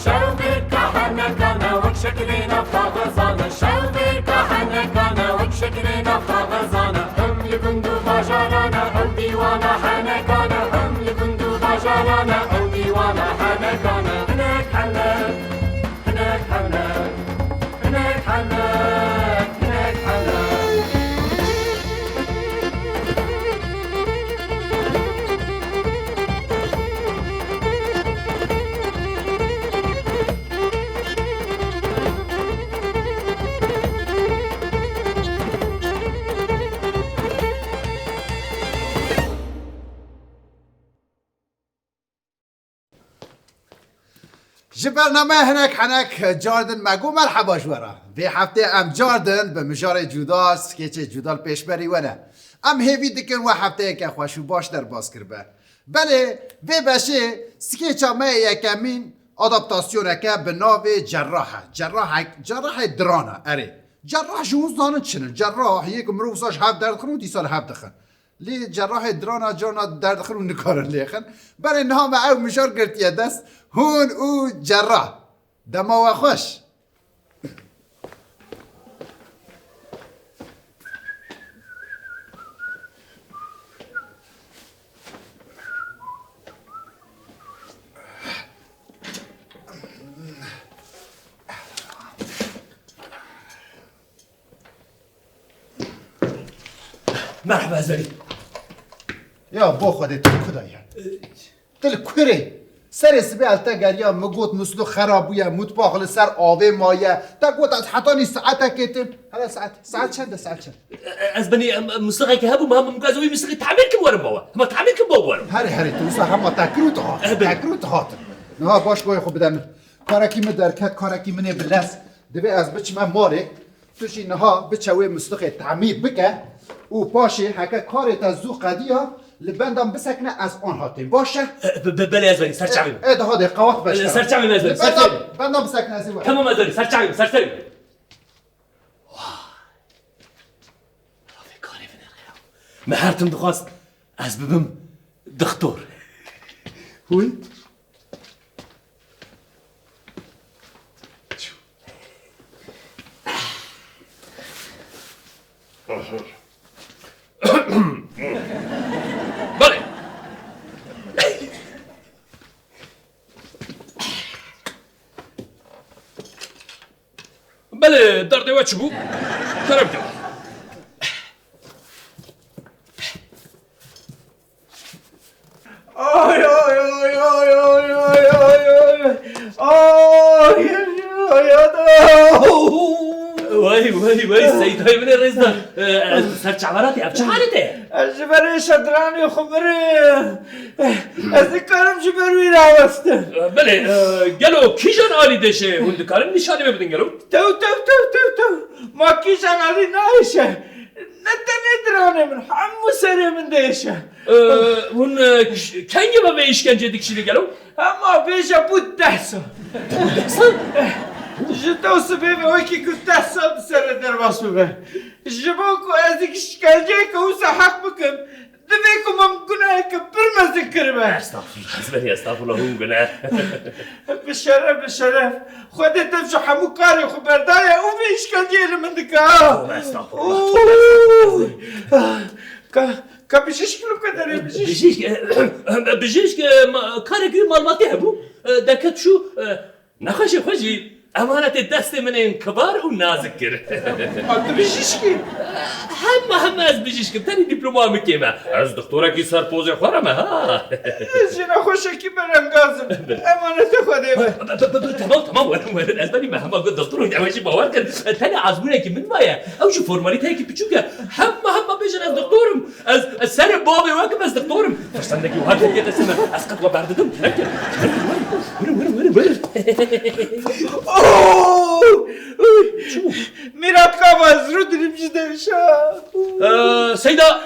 شوقي كهنكنا وشكلنا فغزانا شوقي كهنكنا وشكلنا فغزانا هم لكندو باجارانا أو ديوانا حنكانا هم لكندو باجارانا أو ديوانا حنكانا هناك حنك هناك حنك هناك حنك هناك حنك برنامه هنک حنک جاردن مگو مرحبا جورا وی هفته ام جاردن به مجار جودا سکیچ جودال پیش بری ونه ام هیوی دکن و هفته که خوشو باش در باز کربه بله وی بشه سکیچ همه یکمین آداپتاسیون که به ناو جراح درانه اره جراح جون زانه چنه جراح یک مروف ساش هفت درد خون و دی سال هفت دخن لی جراح درانا جانا درد خون نکارن لیخن برای نام او مشار گرتیه دست هون او جراح دما و خوش مرحبا زری یا با خودت کدایا دل کوره سر سبیل گریا مگوت مسلو خرابویا مطباق سر آوه مایه تا گوت از حتانی ساعته کتن حالا ساعت چنده از بنی موسیقی که هبو مهم مگازوی موسیقی تعمیر که بارم باوا ما تعمیر که بارم هری تو سا همه تکروت هات نه باش گوی خوب بدن کارکی من درکت کارکی منه بلس دوی از بچ من ماره توشی نها بچوی موسیقی تعمیر بکه او باشه هکه کارت از زو قدیا لبندم بسکنه از آن هاتیم باشه بله از بنی سرچاوی ده هاده قواق بشه سرچاوی از بنی بندم بسکنه از این تمام از بنی سرچاوی سرچاوی مهارتم دخواست از ببم دکتر هوی بله بله در دیوار چی بود؟ کرم دیوار آی آی آی آی آی آی آی آی وای سیدای من رزدان سر چعبراتی اب چه حالته؟ جبره شدرانی خبره از کارم جبروی راوسته بله گلو کیجان عالی دشه هند کارم نشانه ببودین گلو تو ما کیجان عالی نایشه ندرانه من همو سره من دیشه هون کنگه با به اشکنجه دیکشیده گلو؟ اما بیشه بود 10 سال جدا سبب وکی که 10 سال سر درواس ببه جبا کو از یک شکنجه که اوسا حق بکن دوی که ممکنه که برمزه کربه استغفرالله هون گناه بشرف خودت افشو همو کاری خو بردایه او به اشکنجه لمن دکا استغفرالله که بشیش کلو که داره بجيش كاري كريم مالماتي هبو دكت شو نخشي خوشي أمانة الدست من كبار ونازكر انت بشیش کی؟ هم از بجيش تاني دبلوما مكيمة از دكتورة كي صار بوزي خورمه ها جنا خوشه کی برنگازم امانت خوده تمام ولد از بني مهما قد دكتور ونعوشي باور كان تاني عزمونه كي من مايا او شو فورماليتها كي بتشوكا هم بيجن از دكتورم از سر بابي واقف از دكتورم فرسندكي وهذا هي تسمى اسقط وبرددم میرات کاواز رو دریم جده شا سيدة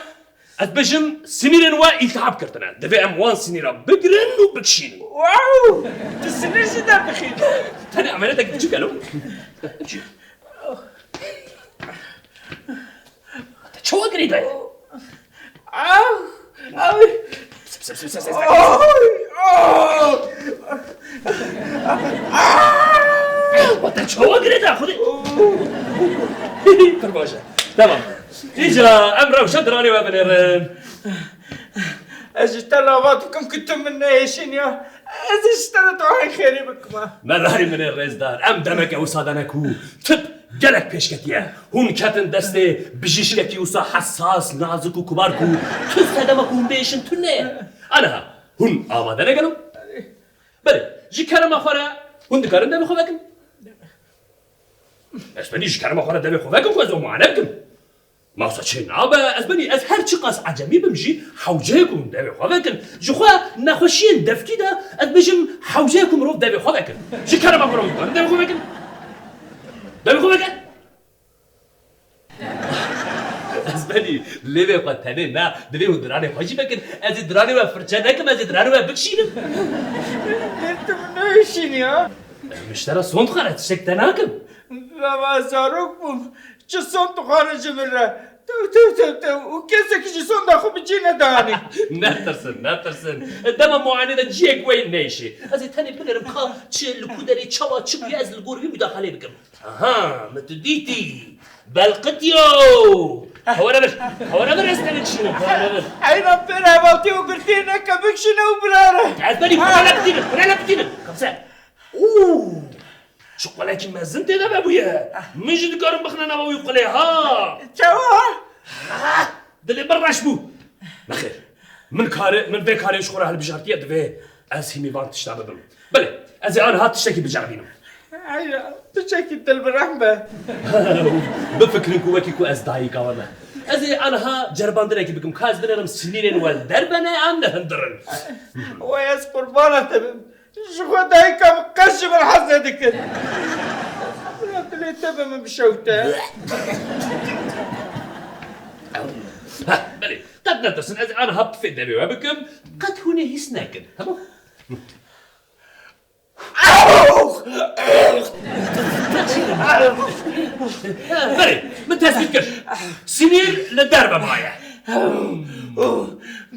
أتبجم سنيرن والتعب كرتنا دفع أموان سنيرة بقرن وبكشين واو تسنير جدا بخير تاني عملتك بتشوك ألو چوا گریده وقتا چوا گریده خودی پر باشه تمام اینجا ام روشن درانی و بنیرن از طلباتكم كنتم من ايشين يا از اشترطوا عن خيري بكم من راهي من الرزدار ام دمك وصادنكو تب جلك بيشكتيه هون كاتن دستي بجيشكتي وصا حساس نازك وكباركو تستدمكم بيشن تنه انا هون آماده نگلم بله جي كلام اخوره هون دكارن دمي خوبكم اش بني جي كلام اخوره دمي خوبكم كوزو معانبكم ما وصل شيء نابه از بني از هر چی قاس عجمی بمجي حوجهكم دبي خوبكم جو خو نخوشين دفتي ده از بجم حوجهكم رو دبي خوبكم جي كلام اخوره دبي خوبكم دبي خوبكم از بني ليه قتني نا دبي دراني خوشي بكن از دراني و فرچنكم از دراني و بكشينم انتم من ايشين يا مشترى صوت خرج شكتناكم لما زاروكم چه صوت خارج من را تو وكيسك جي صوت اخو بجينا داني نترسن دم معاندة جيك وين نيشي از تاني بلرم كا چه لكودري چوا چبي از الغوربي مداخله بكم اها متديتي بلقتيو هو نبر استنك شنو اين ربنا بوتي وقلتينا كبكشنا وبرارة عزبني فرانا بتينا كمسا اوه شو ولكن ما زلت انا بابويا مجد قارن بخنا نبوي وقلي ها توا دلي براش بو بخير من بيكاري شخورة هالبجارتية دفي از هيمي فان تشتابه بلو بلي از انا هات تشتكي بجاربينو ايوه تشكي دل بالرحمة بفكرنكو وكيكو از داي قوانا از انا ها جرباندنا كي بكم كاز دنرم سنين والدربنا عن هندرن وياس قربانة شو دايكا مقشم الحظ ذكر قلت لي تبا من بشوته بلي قد نترسن از انا هب في الدبي وبكم قد هوني هي سناكن تمام بلي من تسكر سنين للدربة معايا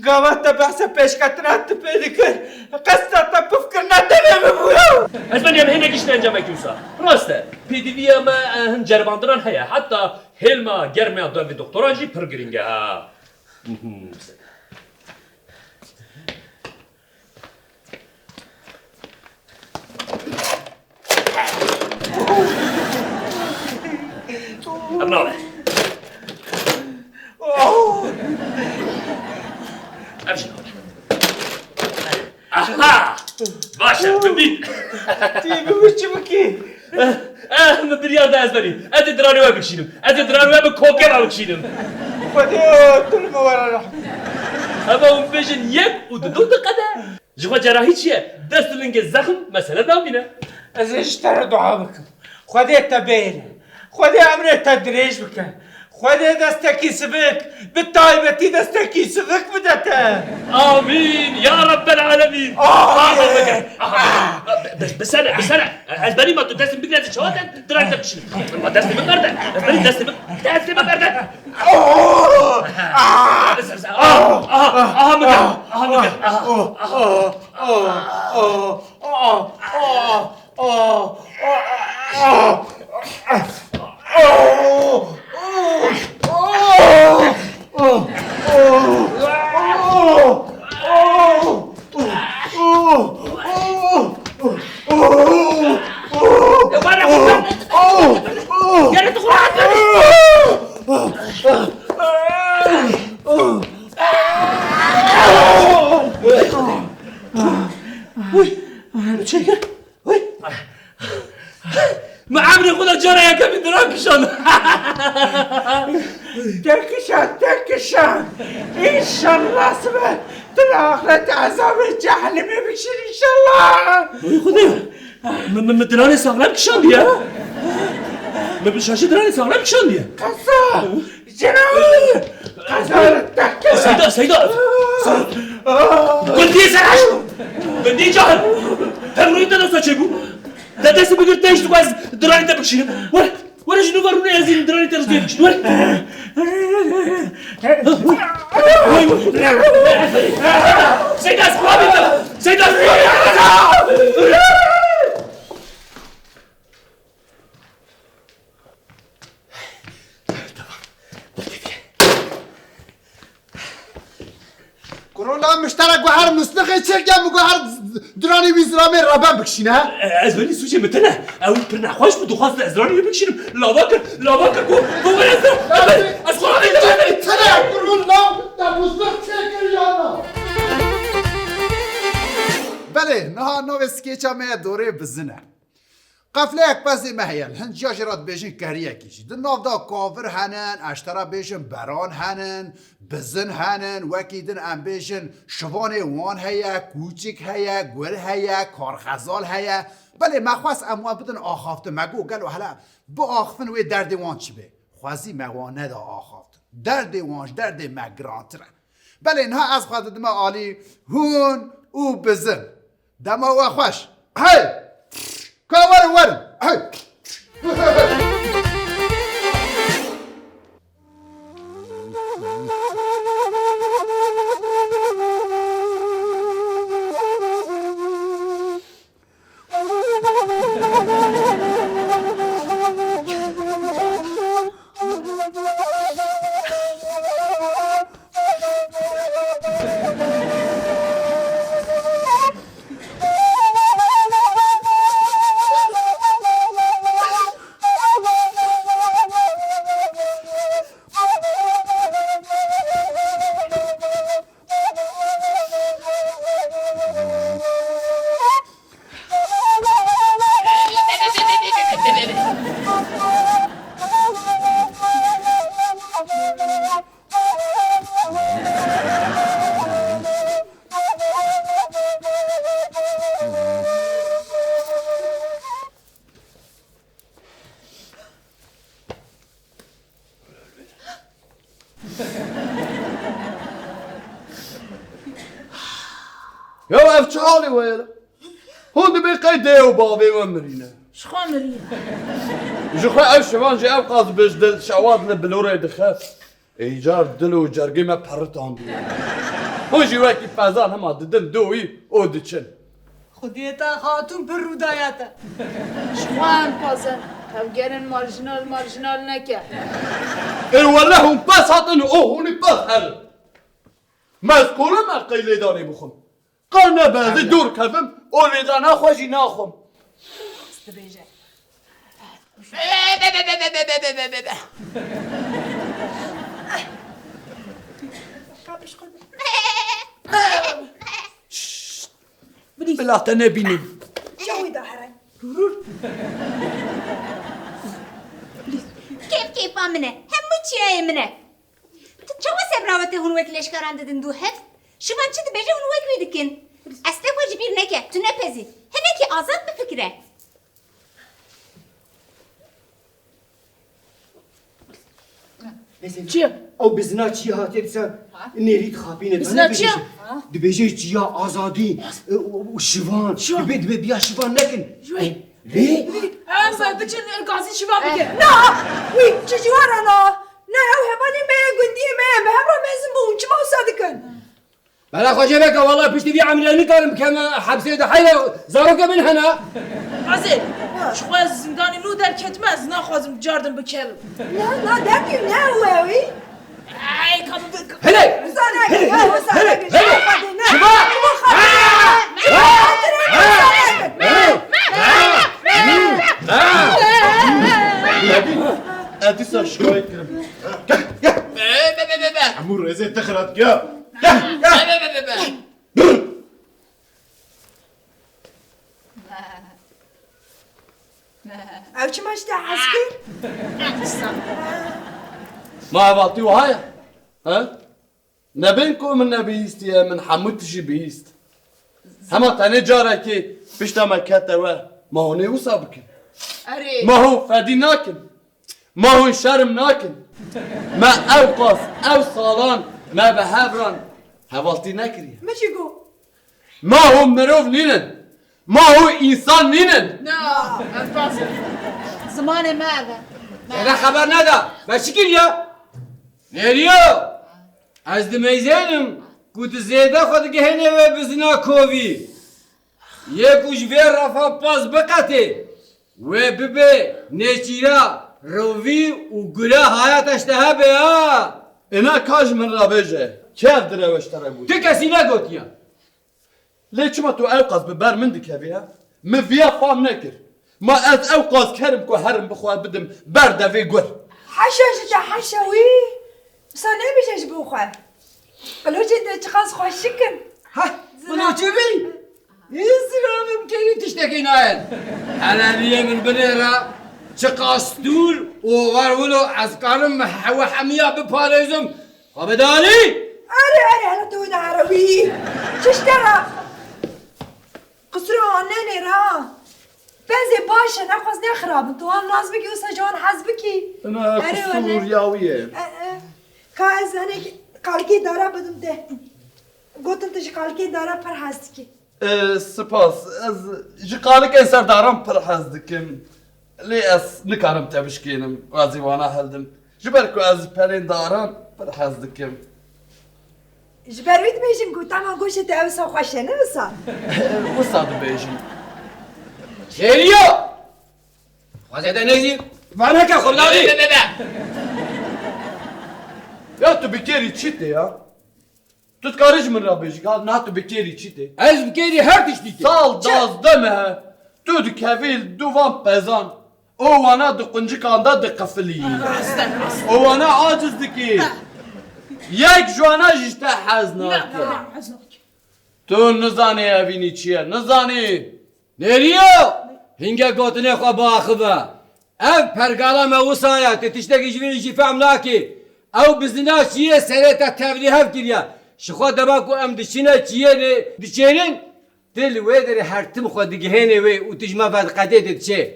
قامت بحسب بيش كترات بيذكر قصة بفكر نتنم بويا اسمعني هنا كيش تنجمك يوسا راسته بيديفيا ما هن جرباندران هيا حتى هلما جرمي دوفي دكتوران جي برجرينجا أبناء أمشي أها باشا ببين تيبي وش بكي من بريار ده أزبني أدي دراني وابك شينم أدي دراني وابك كوكب وابك شينم فديو طول ما ورا راح أما هم بيجن يك وددو دقدا جوا جراحي شيء دست لنج زخم مسألة دامينة از اشترى دعابكم خذي تبين خذي أمر تدريج بك خذي دستكي سبك بالطايبة دستكي سبك بدته آمين يا رب العالمين بس أنا أزبني ما تدرس بقلة شواطن دراني تبشين ما درس بقردة أزبني درس بقردة ما عمري خذ الجرى يا كابتن دراكشن تكشان إن شاء الله سبحان الآخرة عذاب الجحيم بيشيل إن شاء الله خذي من دراني ساغلام كشان ديا ما بشاشي دراني ساغلام كشان ديا قصة جنوي قصة تكشان سيدة قلتي سراش قلتي جهل تمرين ده نسا چه بو ده دست بگیر تیش تو از درانی ده بکشیم وره ولا شنو وروني يا زين دراني ترزيك شنو سيد اصحابي سيد اصحابي كورونا مشترك وحر مستخي تشجع مقهر دراني بيزرامي رابان بكشينها ازبني سوشي متنا او برنا خوش بدو خاص ازراني بكشينم لا باكر كو غير اصحابي تنا كورونا تا مستخ تشجع يانا بله نها نو سكيتشا ما دوره بزنه قفله یک پس مهیل هنجا جرات بیشن کریه کشی دن ناف دا کافر هنن اشترا بیشن بران هنن بزن هنن وکی دن ام بیشن شوان وان هیا کوچیک هیا گل هیا کارخزال هیا بله مخواست اموان بدن آخافت مگو گلو حالا با آخفن وی درد وان چی به خوازی مگوانه دا آخافت درد وانش درد مگرانتره بله اینها از خواهد دم آلی هون او بزن دما و خوش هی ورم هی يا افشالي ويلا هون بقي ديو بابي ومرينا شخون مرينا جو خي اف شوان جي اب قاض بجدل شوادنا بلوري دخاف ايجار دلو جرقي ما بحرتان دي هون جي واكي فازان هما ددن دوي او دچن خوديتا خاتون پر روداياتا شخوان پازن همگرن مارجنال نکه ان والله هم بس هاتن او هوني بس هل مذكورة ما قيلي داني بخم قلنا بعد دور كفم اولي دانا خوشي ناخم استبيجه بلا تنبيني جوي دهرن كيف منه همو چیه منه تو چه سبراوته هون وک لش کرانده دن دو هفت شما چه بجه هون وک ویدکن اصلا خوش بیر نکه تو نپزی هنه که آزاد بفکره چیه؟ او بزنا چی هاتی بسا نیرید خابینه بزنا چیه؟ دبیجه چیا آزادی و شوان دبی بیا شوان نکن لی؟ هم بچن قاضی شوا بگه نه وی چه جوارنا نه او هبانی ما گندی ما به همراه مزن بون چه ما صادقن بلا خوشی بکه والله پشتی بی عملیانی کارم کم حبسی ده حیله زاروکه من هنا عزیز شخواه زندانی نو در کتمز نخوازم جاردن بکرم نه دبیم نه هوی ای کام هلی زانه هلی اديسا شوي كرم عمور رزق تخرط يا او چه ماشته عسكر ما بعطيه هاي ها نبينكم من نبيست يا من حموتشي بيست هما تاني جاركي بيشتا ما كتوا ما هو نيوسا بكن اري ما هو فادي ناكن ما هو شرم ناكن ما اوقاف او صالان ما بهابران هوالتي نكري ماشي جو ما هو مروف نينن ما هو انسان نينن لا الفاصل زمان ماذا انا خبر ندا بشكل يا نيريو از دميزانم كنت زيادة خد جهنة وبزنا كوفي يكوش في رفا باز بقتي وببي نيشيرا روفي وقلا حياة اشتها بها انا كاج من رابجه كيف دروش ترى بود تكسي نقوتيا ليش ما تو اوقاز ببر من دكابيها ما فيها فام نكر ما از اوقاز كرم كو هرم بخوات بدم برده في قر حشا جدا حشاوي بس انا مش بوخه قالوا جدا تخاص خوش شكل ها بلو تبي يزرم ممكن تشتكي نايل انا لي من بنيرة شقاستول وغرولو عسكرم وحمية بباريزم وبدالي انا دون عربي تشترى قصروا عناني را بنزي باشا ناقص نخرب انتوان نازبكي وسجون حزبكي انا قصور ياويه كاز انا قالكي دارا بدم ده قلت انت قالكي دارا پر حزبكي سپاس از جقالك ان سردارم پر حزدكم لي اس نكارم تبشكينم غازي وانا هلدم جبركو از پرين دارم پر حزدكم جبرويت بيجن قلت اما قوش تأوسا خوشنا بسا وصاد بيجي شيريو وزيدا نيزي وانا كخب دادي يا تو بكيري تشيتي يا تتكارج من رابيج قال ناتو بكيري تشيتي از بكيري هر تشتيكي سال داز دمها تو دكافيل دوفان بيزان او انا دقنجي كاندا دقفلي او انا عاجز دكي يك جوانا جشتا حزناك تو نزاني ابيني چيه نزاني نيريو هنگا قوتني خوا باخبا او پرگالا موسايا تتشتكي جويني جي فاملاكي او بزنا چيه سريتا تبلي هف كريا شخوا دباكو ام دشينا چيه دشينين دل ويدري هرتم خوا دگهيني وي وتجما بعد قديد تشي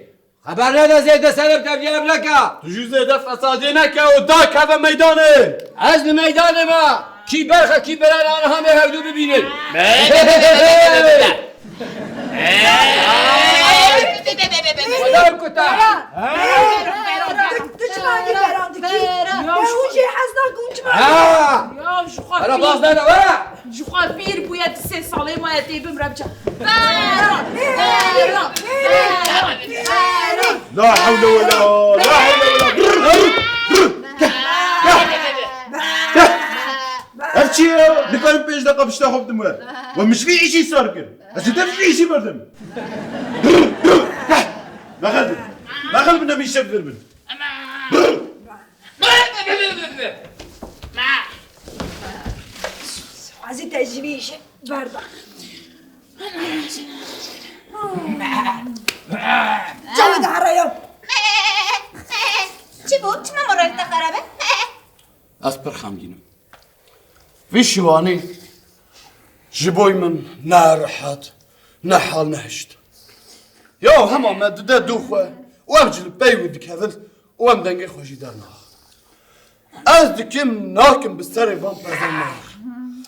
خبر ندا زيدا سرب تبلي هفلكا تجو زيدا فسادينك او داك هذا ميداني از ميدان ما كي برخه كي بران انا هم هفدو ببينين ودارم كتا تجمعني براندكي يا وجه حزنا كنت يا شو انا خاطر باص انا ورا شو خاطر بويا تسي صالي ما يتيب مربجة لا حول ولا لا حول ولا هرچی نکارم پیش دقیقه بشتا خوب دمه و مش في ایشی سار کن از ده في ایشی بردم بخل بنا میشه فرمن عزي تجريش برضه جود عرايا چی بود؟ چما مورد خرابه؟ از پر خمگینم في شواني جبوي من نارحات نحال نهشت يو هما ما دا دوخوا وامجل باي ودك هذل وام دنگي خوشي دارنا از دكيم ناكم بالسري فان بازن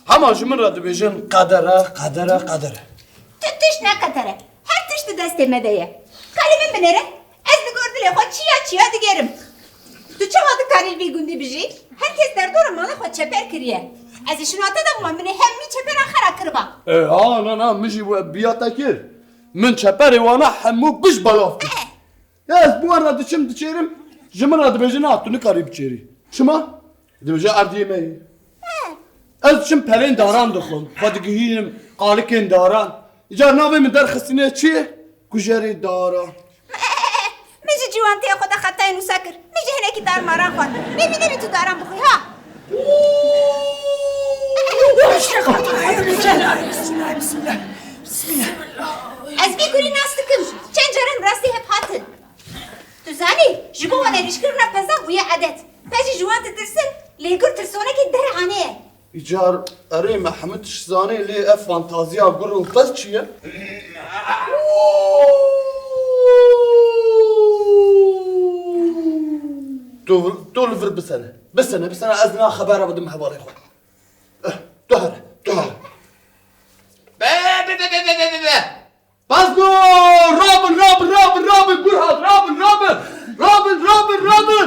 هما جمن راد بيجن قدره تش نکتره هر تشت دست مدهیه کلمه بنره از نگردله خود چیا دیگرم تو چه وقت کاریل بیگونده بجی herkes der doğru mana خود çeper kiriye از işin hatta da bu beni hem mi çeper akhara kırba انا مجي بياتكير من شبري وانا حمو بش بلاف يا اسبوع راد شم تشيرم جمن راد بيجن هاتو نكاري بچيري شما دبجا اردي مي از شم پلين داران دخل خدگهينم قالكين داران اجار ناوي من در خسينه چي كجري داران میجی جوانتی خود خطا اینو سکر میجی هنه کی دار ماران خود ببینه بی تو دارم بخوی ها از بی گوری ناستکم چند جارم راستی هپ هاتن تو زانی جبو وانا ریشکر نپزا بویا عدد پجی جوانت ترسن لیگر ترسونه که در عانه اجار اري محمد شزاني لي اف فانتازيا قرو بس چيه دول فر بسنة أزنا خبر بدم حوالي خو تهر بازنو رابن قرهاد رابن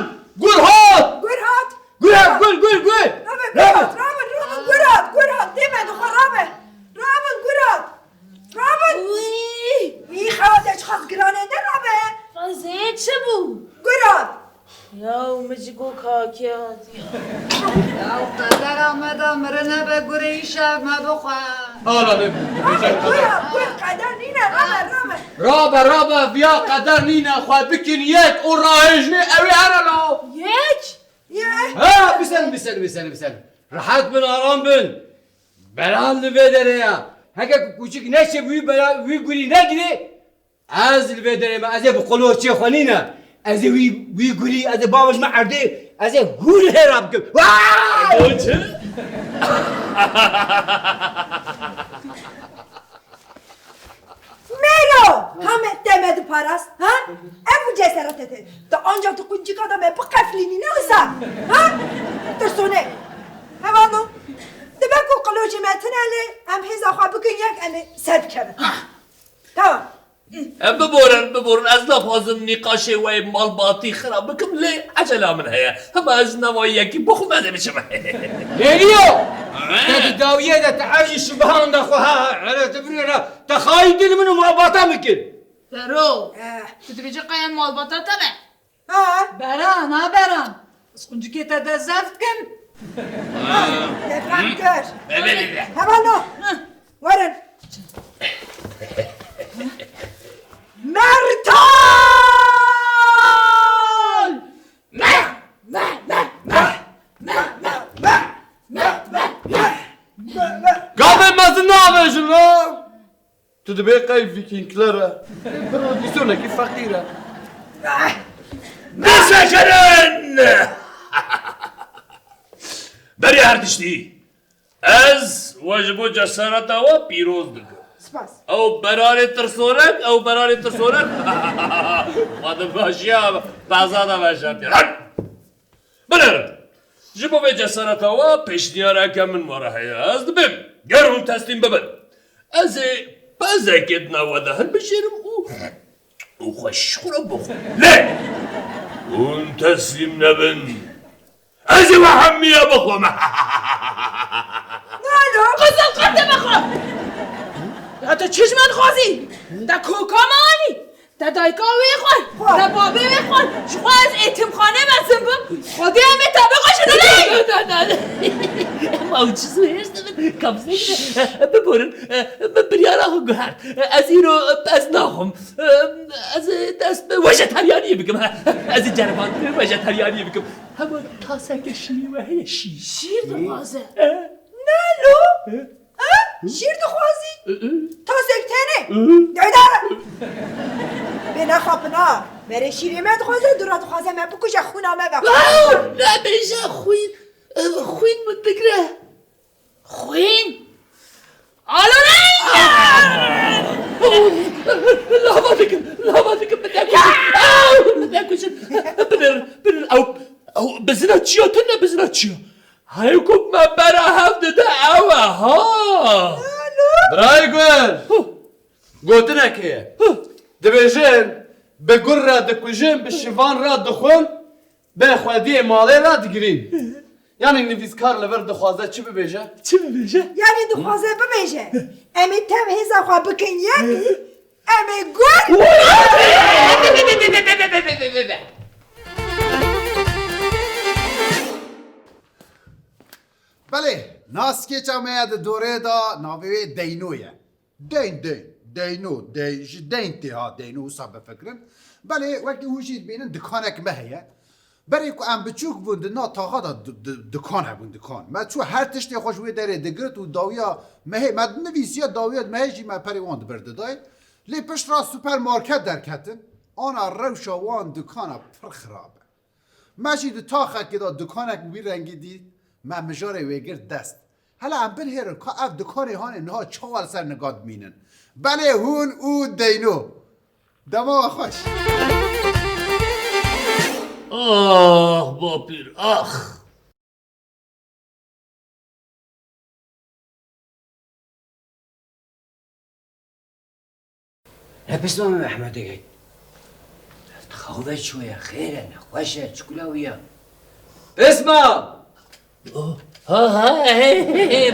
چه بود؟ گراد یا مجگو کاکیات او قدر آمده مرنه به گوری شب ما بخواه حالا نبود گراد قدر نینه رامه رابا بیا قدر نینه خواه بکن یک او راهجنه اوی هرالو یه ها بسن راحت بن آرام بن بران لوی داره یا هکه کوچک نشه وی گوری نگیره از لوی داره ما از به قلوه چه خوانینه از وی گوری از بابش ما عرده از گول هراب کن او چه؟ میلو همه دمد پرست ها ابو جسارتته تا آنجا تو کنچی کادم به قفلینی نوسا ها ترسونه همانو دبکو قلوجی متناله هم هزا خواه بکن یک امه سرب کرد تمام ببورن از لفظم نقاشه و مال باطی خراب بكم ليه عجله من هيا هما از نواییکی بخو ماذا بشم ليليو تداويه ده تعالي سبحان ده خوها على تبريره تخايل دل منو ما باطا ممكن برو تدبيجي قايم مال بطا تبع ها بران ها بران از کنجی که تدزفت کن تفهم کر همانو ورن مرتال قابل مازن جلو تو دبي قاي فيكينكلره بروديسونا كيف فقيره مساكرن بري هردشتي از واجبو جسارتا و پیروز دکم سپاس او برای ترسونک خودم باشیم بازادا باشم بلر جبو به جسارتا و پیشنیاره که من مرحیه از دبیم گرون تسلیم ببن از بازه کت نواده هر بشیرم او خوش خورم بخور لی اون تسلیم نبن از و همیه بخورم نالو قزل قد بخور تا چشمت خوازی تا کوکا مانی تا دایکا ویخور تا بابی ویخور شخوا از ایتیم خانه بسن بم خودی همه طبقه شده نه ما او چیزو هشتم کمزه ببورن بریارا خو گهر از اینو از ناخم از دست به وجتریانی بکم از جربان به وجتریانی بکم همون تاسک شیر و هی شیر دوازه نالو شیر دخوازی تا سکتنه دایدار به نخواپنا بره شیری من دخوازه دورا دخوازه من بکوش خونامه بخواه نه بیشه خوین بود بگره خوین آلو نه لحظه فکر بکشن بنر او بزنه چیا تو نه بزنه چیا های کب من برا هفته ده اوه ها براي قول قلت لك ايه دبيجين بقول را دكوجين بالشيفان را دخون بخوادي مالي را دقرين يعني نفيس كار لبر دخوازه چي ببيجه؟ چی ببیشه؟ یعنی دخوازه ببیشه امی تم هزا خواه بکن یک امی گل بله ناسکی چامه دوره دا ناوی دینویه دین ها دینو صاحب فکرن بله وقتی هوشید بینن دکانک مهیه برای که ام بچوک بوند نا تاقا دا دکان هبون دکان ما چو هر تشتی خوش وی داره دگرت و داویا مهی ما نویسیا داویا مهی جی ما پریواند برده دای لی پشت را سوپر مارکت در کتن آنا روشا وان دکانا پر خرابه ماشی دو تاخه که دا دکانک وی رنگی دید ما مجاره ویگر دست هلا ام بل هیرن که اف دکانی هانه نها چوال سر نگاد مینن بله هون او دینو دماغ خوش آه با پیر آخ بسم الله الرحمن الرحيم خوفت شوية خير خوشة شكلاوية اسمع ها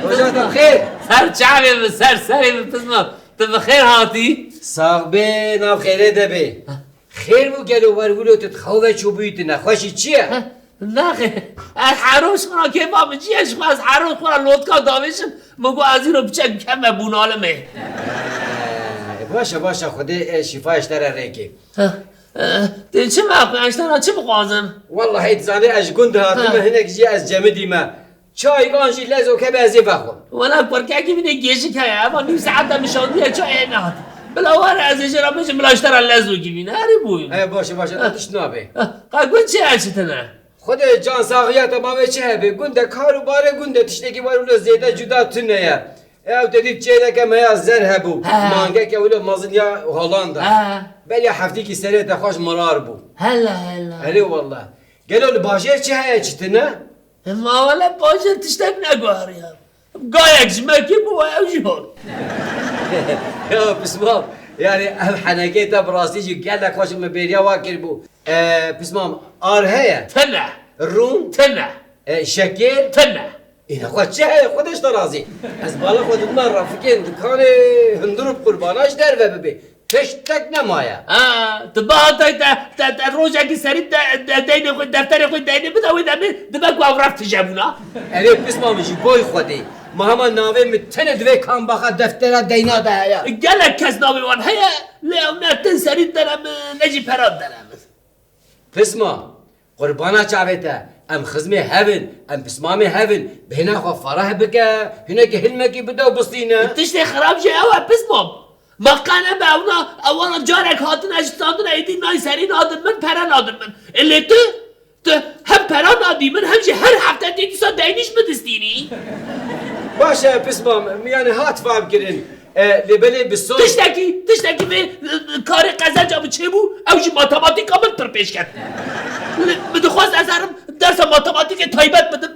وجهك خير سر شعبي سر سري بتسمع بخير هاتي صاحبي ناف خير دبي خیر بو گلو ورولو تتخوه چو بیت نخوشی چیه؟ نه خیر از حروش خورا که با بچیش خو از حروش خورا لطکا داوشم مگو از این رو بچه کم بونالمه باشه خدا شفایش داره ریکی دی چه موقع اشترا چه بقازم؟ والله هیت زانه اش گنده هاتم هنک جی از جمدی ما چای گانجی لزو که بازی بخون ولا پرکه که بینه گیشی که اما نیم ساعت هم شادیه چای نه بلاوار از اجرا بشه ملاشتر لزو کی بینه هری بویم باشه دادش نابه قاگون چه اچتنه؟ خود جان ساقیات ما به چه هبه گنده کارو باره گنده تشتکی بارو زیده جدا تنه او تدید چه که ما زر هبو مانگه که ولو مازنیا هولندا بلی هفته کی سری تخاش مرار بو هلا والله قالوا الباجير چه هيا چتنا ما ولا باجر تشتك نگواريا قايك جماكي بو اوجور يا بسمام يعني حنكيت براسي قال لك خوش مبيريا واكر بو بسمام هيا تنا الروم تنا شكل تنا إذا خد شيء خدش ترازي أزبالة خد مرة فكين دكاني هندرب قرباناش دربه ببي تشتك نمايا تبا تا روجا كي سريت ديني خد دفتر خد ديني بداوي دمي دبك وافرف تجابونا أنا بسمع مش بوي خدي ما هم ناوي متن دوي كان بخا دفتر دينا ده يا قالك كاس ناوي وان هيا لأمنا تنسريت درم نجي براد درم بسمع قربانا شعبته ام خزمه هبن ام بسمامه هبن بهنا خو فرح بك هناك هلمكي بدو بسينا تشتي خراب جاي او بسمام ما قانا باونا اولا جارك هاتن اجتادن ايدي ناي سري نادن من پرا نادن من اللي تو هم پرا نادي من همجي هر هفته تيجي صد دينيش بدستيني باشا بسمام يعني هات فهم كرين لبلي بالصوت تشتكي به کار قزل جا چه بو او جي ماتماتيك عمل تر پیش کرد بدخواست ازارم درس ماتماتیک تایبت بدم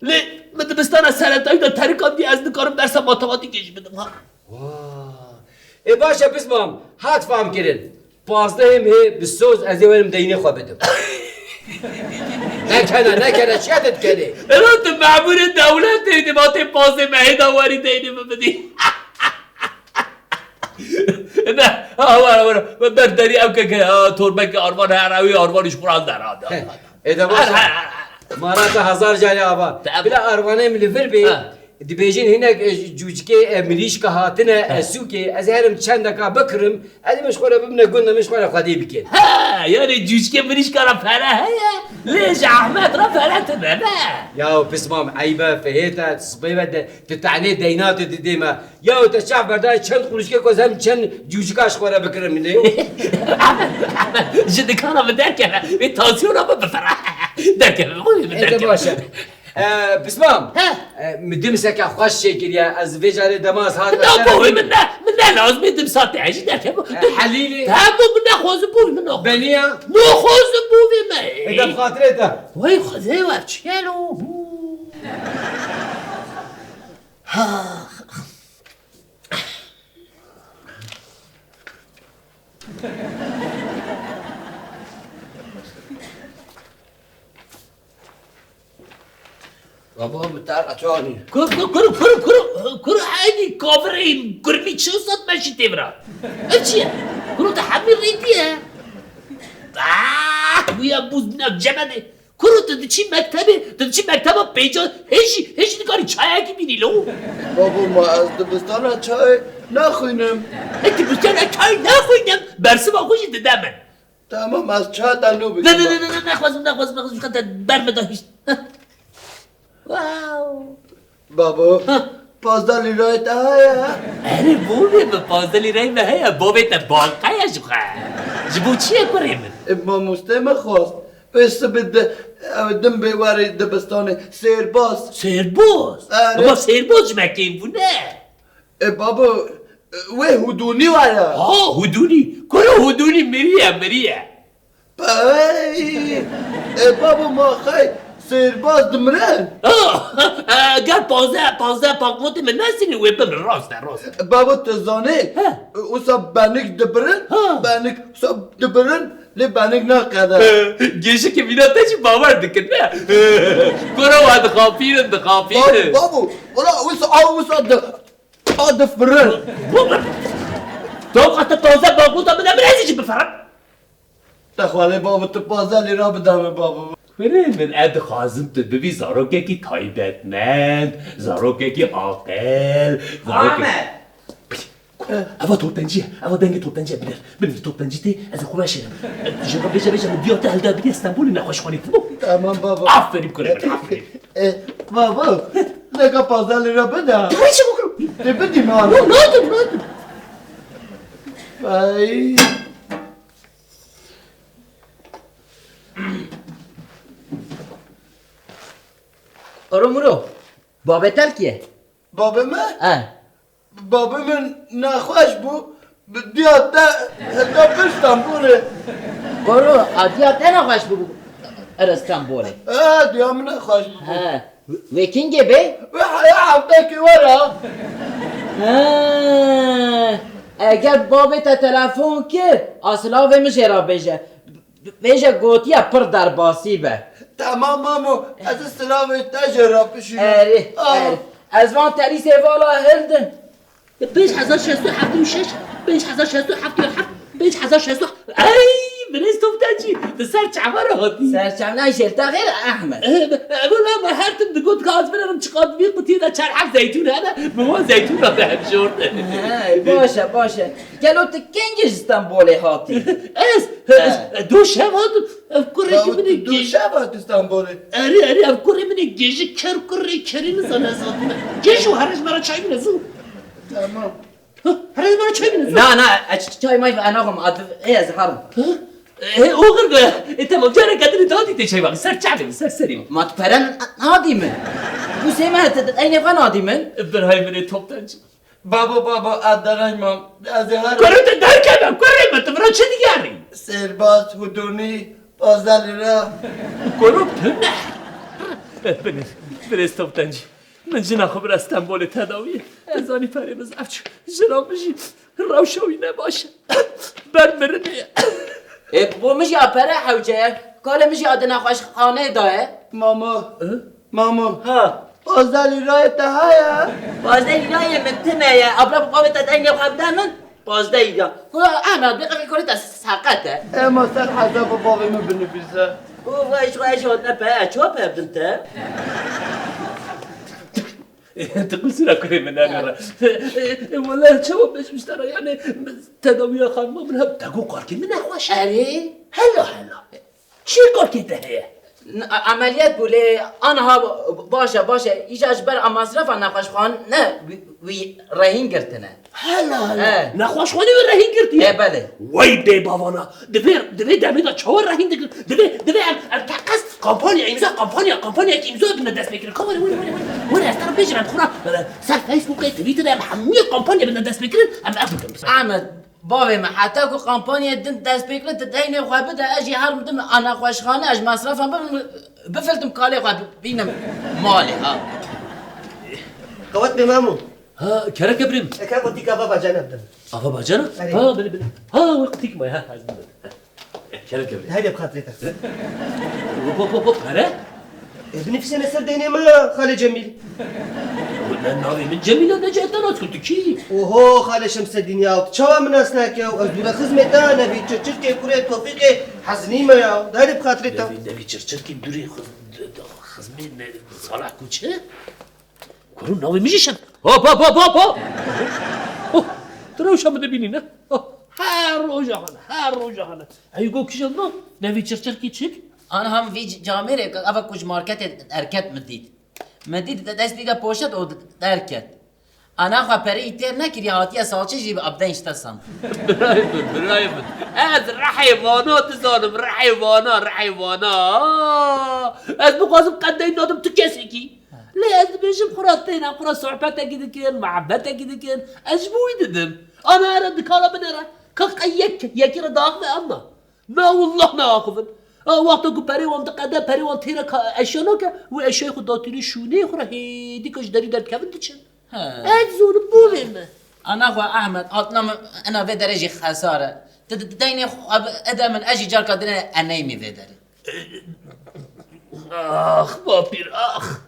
لی مدبستان سرطایی دا ترکان دی از نکارم درس ماتماتیکش بدم ها ای باشا بسمام هات فهم کرن 15 هم هی بالصوت از یوانم دینه خواه بدم نکنه شدت کنه الان تو معمول دولت دیدی ما تی 15 مهی داواری دینه ببدی نه آوارا برداری او که تربک آروان هراوی آروانش قرآن در آده ایده باشا مارات 1000 جاری آبا بلا آروانه ملیفر بی دی بیجین هناك جوجكي مليش كهاتنا سوكي از هرم چند دقيقه بكرم ادي مش خوره بمنا قلنا مش خوره خدي بكين ها يعني جوجكي مليش كرا فلا هيا ليش احمد را فلتنا لا يا بسمام عيبه فهيتا تصبيبه تتعني دينات ديما يا تشاف برداي چند قروشكي كوز هم چند جوجكاش خوره بكرم مني احمد جد كان بدك التاسيون بفرح دك بدك باشا بسمام مدمسك خوش شكل يا از فيجاري دماس هذا لا بوي منا لازم يدمسات عيش دك حليلي تابو منا خوز بوي منا بنيا نو خوز بوي ما اذا بخاطرته وي خذي واتشيلو ها بابا بتاع اتواني كرو عادي كوفرين كرمي شو صوت ماشي تبرا اجي كرو تحمل ريتيا ويا بوزنا جمانه كرو تدشي مكتبه بيجا هيش نكاري چايا كي بيني لو بابا ما از دبستان چای نخوینم انت بستان چای نخوينم برسم خوش ددمن تمام از چای دلو بگم نه نخواز برم داهیش واو بابا 15 لیره تا هیا اره بوبي ب 15 لیره ما هي بوبي تا باقا يا شخا جبو چیه کریم ما مستمع خواست بس بده دم بیواری دبستان سیرباز بابا سیرباز مکیم بونه بابا و هدونی والا هدونی کرو هدونی مریه بابا ما خیلی سیرباز دمرن قال 15 باقموت من ناسینی و بم راست بابا تزانه اوسا بانک دبرن بانک اوسا دبرن لی بانک نقدر گیشه که بینا تاچی باور دکن نه کرو واد خافیرن بابا اوسا دفرن تو قطع 15 باقموت من نمرزیش بفرم دخواله بابا تو 15 لیرا بدم بابا. بره من اد خازم تو ببی زاروگی تایبتمند زاروگی عاقل آمد اوا توپنجیه اوا دنگ توپنجیه ببین توپنجی تی از خوبه شدم جناب بیجا من بیات هلدا بی استانبول نخوش خونی تمام بابا. آفرین کنه آفرین بابا لگا 15 لیرا بدم. چه بکنم بدی ما. نادم ای مرو بابتر کیه؟ بابا من بابا من نخوش بو بیاد تا استانبوله. برو عادیات نخوش بگو استانبوله. دیا من نخوش بو. ویکینگه بی؟ و هفته که ورا. اگر بابت تلفن کرد اصلا ویمشه را بشه ویشه گوتیه پر در باسی به. تمام مامو از استلام تجربه بشیم. از وان تریسه والا هلدن 5676 5677 5677 ای بريز توفتاجي بسر تعبر هاتي سر چمنای شلتا غیر احمد ولا ما هرتم دقوت كاز بنا تشقاد بي قتينا شرح زيتون انا مو زيتون بهم شورت باشه گلو تکنگش استانبول هاتی دو شب هات افكر مني دو شب هات استانبوله. اري افكر مني جيجي كري نزل جيشو هرج مرا چای بنزو تمام. هرج مرا چای بنزو نه چای مای انا هم از حرم اوغر انت مجرد قدر دادي تشي بقى سر شعبي سر سريم ما تفرن نادي من بو سيما اين فا نادي من ابراهيم من توب تنج بابا ادرای ما از هر كرت دركب كرت تبرا چه دیگری سرباز هدونی 15 لیرا. كرت بريز توب تنج من جنا خبر استانبول تداوی ازانی فریم از افچ جناب بشی روشوی نباشه برمرنی بو مش يا پره حوجه کال مش ادنا خوش خانه داه ماما ها 15 لیرا تهایا. 15 لیرای من تنه یا ابرا قامت تدین خبدن من 15 لیرا احمد بقى كل ساقته اما سر حساب بابا من بنفیسه. وايش نبا تشوف بنت تقول سيرا كريم من انا ولا شباب مش مشترى يعني تداوي خانم من هب تقول قاركي من اخواش اري هلا شي قاركي ده هي عملیات بوله آنها باشه ایجاش بر مصرف نخواش خان نه وی رهین گرتنه هلا نخواش خانی و رهین گرتی بله وای بی باوانا دوی دمیدا چهار رهین دکر دوی تقص کامپانیا که امضا بنا دست بگیره کامره ولی از طرف بجرم خورا سر فیسبوک توییتر هم همه کامپانیا بنا دست بگیرن هم افرکم احمد بابا ما حتی که کامپانیا دست بگیره تدین خواه بده اجی هر مدن آنا خوشخانه اج مصرفم بفلتم کالی خواه بینم مالی قوات بمامو ها كرا كبرم كان قلت لك بابا جانا بدنا بابا جانا ها بلي ها وقتك ما ها كرا كبرم هيدا بخاطرتك بابا كرا ابني في سنه سرديني ما خالي جميل ولا ناوي من جميله نجات انا كنت كي وهو خالي شمس الدنيا وتشوا من اسناك يا وازدور خدمتنا نبي تشركي كوري توفيقي حزني ما يا هيدا بخاطرتك نبي تشركي دوري خدمه صالح كوچه كورو ناوي ميشن هوب تروش هم ببینی نه هر روز هانا هيگو کیشن نو نوی چرچرکی چیک آن هم وی جامعه اول کج مارکت ارکت مدید دست دیده پوشت او درکت انا خوا پری ایتر نکری هاتی سالچه جیب ابدن اشتسم برایم از رحیوانا تزانم رحیوانا از بقازم قد این دادم تو کسی کی لازم بيجم خراتين خرا صعبتك كده كان معبتك كده كان اجبوي ددم انا ارد كالا بنرا كقيك يا كيرا داغ اما لا والله ناخذ وقتك بري وانتقد بري وانتينا اشونك واشي خداتني شوني خرا هيدي كش داري در كفن تشن ازون بوبم انا خو احمد انا في درجه خساره تديني ادا من اجي جار كدنا انيمي في دري اخ بابير اخ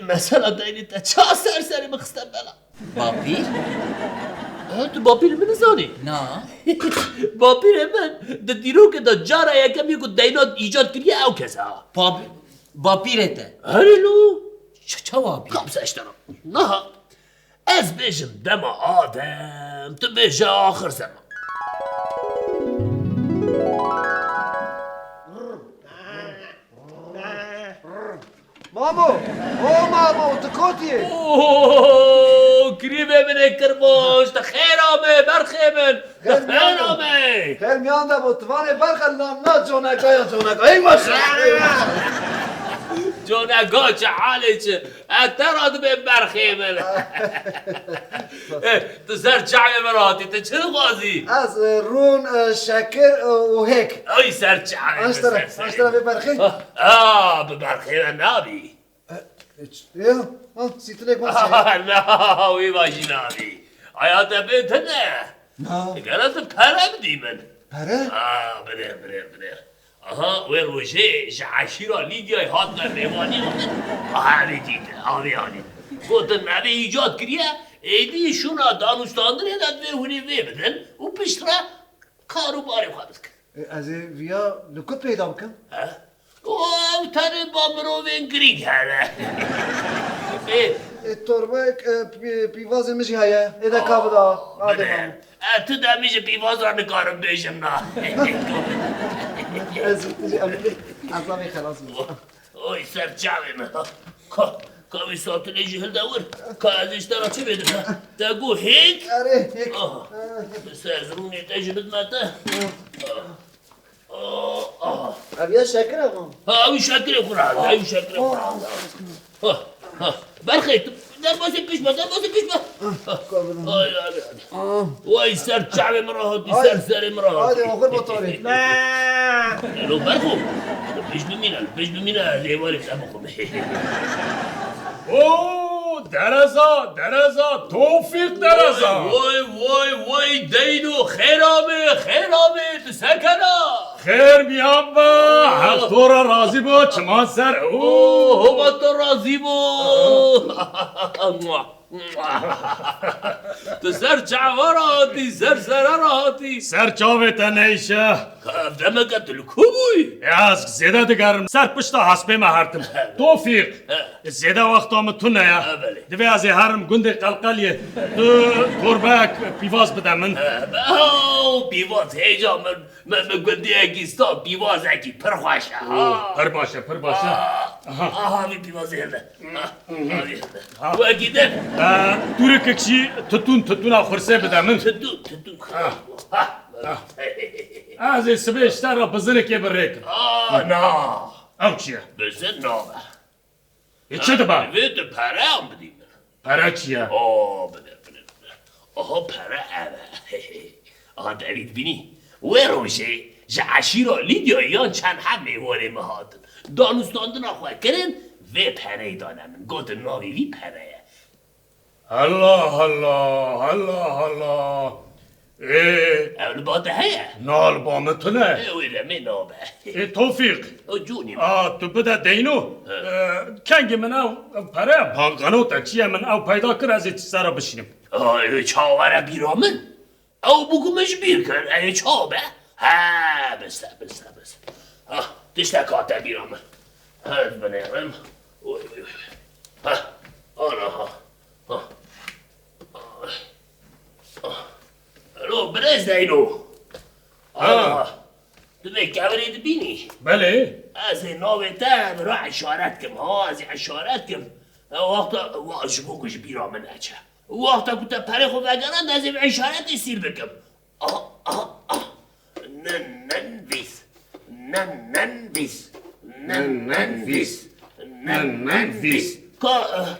مثلا داینی تا چه سرسری مخستم بلا بابیر؟ تو با پیر من زانی نه با پیر من در دیرو که در جارا یکم یکو دینات ایجاد کریه او کسا با پیرته هرلو چه وابی؟ خمسه اشترم نه از بیشم دم آدم تو بیشه آخر زمان مامو او مامو تکوتیه اوه کریمه منه کرموش تا خیرامه برخیمن تا خیرامه خیر میان ده بود توانه برخلان نه جونگا ای ماشا جونگا چه حالی چه اتر آدمه برخیمن تو سر چعبه براتی تو چه خوازی؟ از رون شکر و هیک اوی سر چعبه اشترا ببرخی ببرخیمن نابی سیتلک نه وی باشی نابی آیا تا بیت نه گرت پرم دیمن پره؟ بره آها وی روشه عشیرا لیدیای هات نمیوانی آهی دیده آویانی گوتن نبی ایجاد کریه ایدی شونا دانستاندن هدت وی هونی وی بدن و پشت را کارو باری خواهد کن از ویا لکت پیدا بکن او تره با مروین گریگ هره تربه پیواز میشی هایه ایده کابدا بله تو دا میشه پیواز را نکارم بیشم نه از امی خلاص میشه اوی سر چاوی من کاوی ساتونه جهل دور که از اشترا چه بده تا گو هیک اره هیک بس از رونی تجربت ماته اویا شکر اقام اوی شکر خوراد اوی شکر خوراد برخی در باسی پیش با وای سر چعب مراحاتی سر مراحاتی آده آخر بطاری نه لو برخو پیش بمینه لیواری تبخو اوه درزا توفیق درزا وای دینو خیرامه تو سکنا خیر میام با حق تو را راضی بود چمان سر اوه با تو راضی بود تو سر چعوا راحتی سر راحتی سر چاوه تا نیشه دمه قتل کوبوی از زیده دگرم سر پشتا حسبه مهارتم توفیق زیده وقتا تو نیا دوی از هرم گنده قلقلیه تو تربک پیواز بده من پیواز هیجا من گنده اگیستا پیواز اگی پرخواشه پر باشه آها می پیواز هلده و اگیده دوره ککشی تتون خورسه بده من تتون از سبه اشتر را بزنه که بره کن نه او چیه؟ بزن نامه چه دبا؟ وید پره هم بدیم پره چیه؟ بده آها پره آها دوید بینی و روشه جا عشیرا لیدیاییان چند هم میواره مهاد دانستاندن خواه کرن و پره دانم گوت ناوی وی پره الله اول باته هیا نال بامتونه ویره می نابه توفیق جونی تو بده دینو کنگ من او پره باقانو تا چیه من او پیدا کر از چی سرا بشینیم چاوره بیرامن او بگومش بیر کن ای چابه ها بسته تشتکاته بیرامن هد بنیرم آنها الو برز دینو تو کبرید بینی بله از ناویتم را اشارت کم از اشارت کم وقتا واجبو کش بیرامن اچه وقتا کتا پره خوب اگران از اشارت سیر بکم ننویس که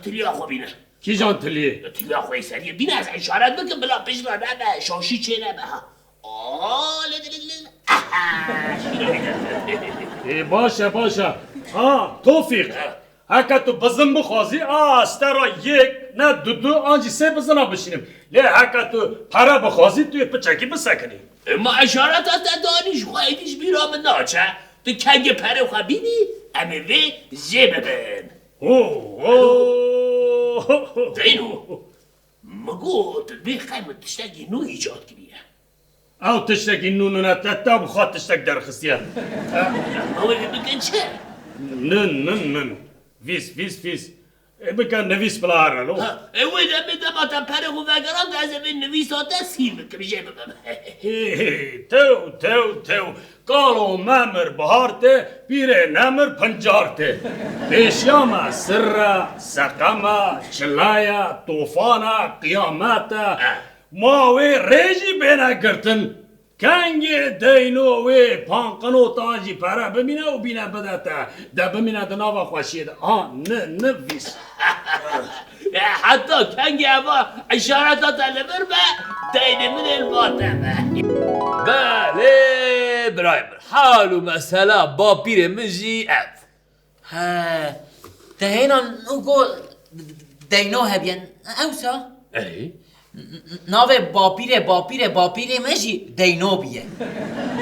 تلیا خو بینه کی جان تلیه؟ تلیا خوی سریه بینه از اشارت بکم بلا پیش را نبه شاشی چه نبه باشه توفیق هکا تو بزن بخوازی استرا یک نه دو آنجی سه بزنا بشینیم لی هکا تو پره بخوازی توی پچکی بسکنی اما اشارت دانیش خواهیدیش بیرام ناچه تو کنگ پره خواه بینی امه وی زی ببین دینو مگو تدبیر خیمه تشتگی نو ایجاد کریه او تشتکی نونونه تا بخواد تشتک درخستیه اولی بکن چه؟ نن ویس بکن نویس بلا هرالو اوی دمی دماتا پره خو وگران ده از این نویس ها تسهیل بکمیشه ببم تو قالو مامر بهارته پیره نمر پنجارته پیشیاما سر سقما چلایا طوفانا قیاماتا ماوی ریجی بینا کرتن کنگی دینو وی پانقنو تاجی پرا ببینه و بینا بداتا ده ببینه ده ناوا خوشیه ده نویس حتی کنگی اما اشارتا تلبر به دین من الماتمه بله برایمر حال و مسئله با پیر منجی اف ها تهينا نقول دينو هبين اوسا ای؟ ناوي باپیره مجی دينو بيه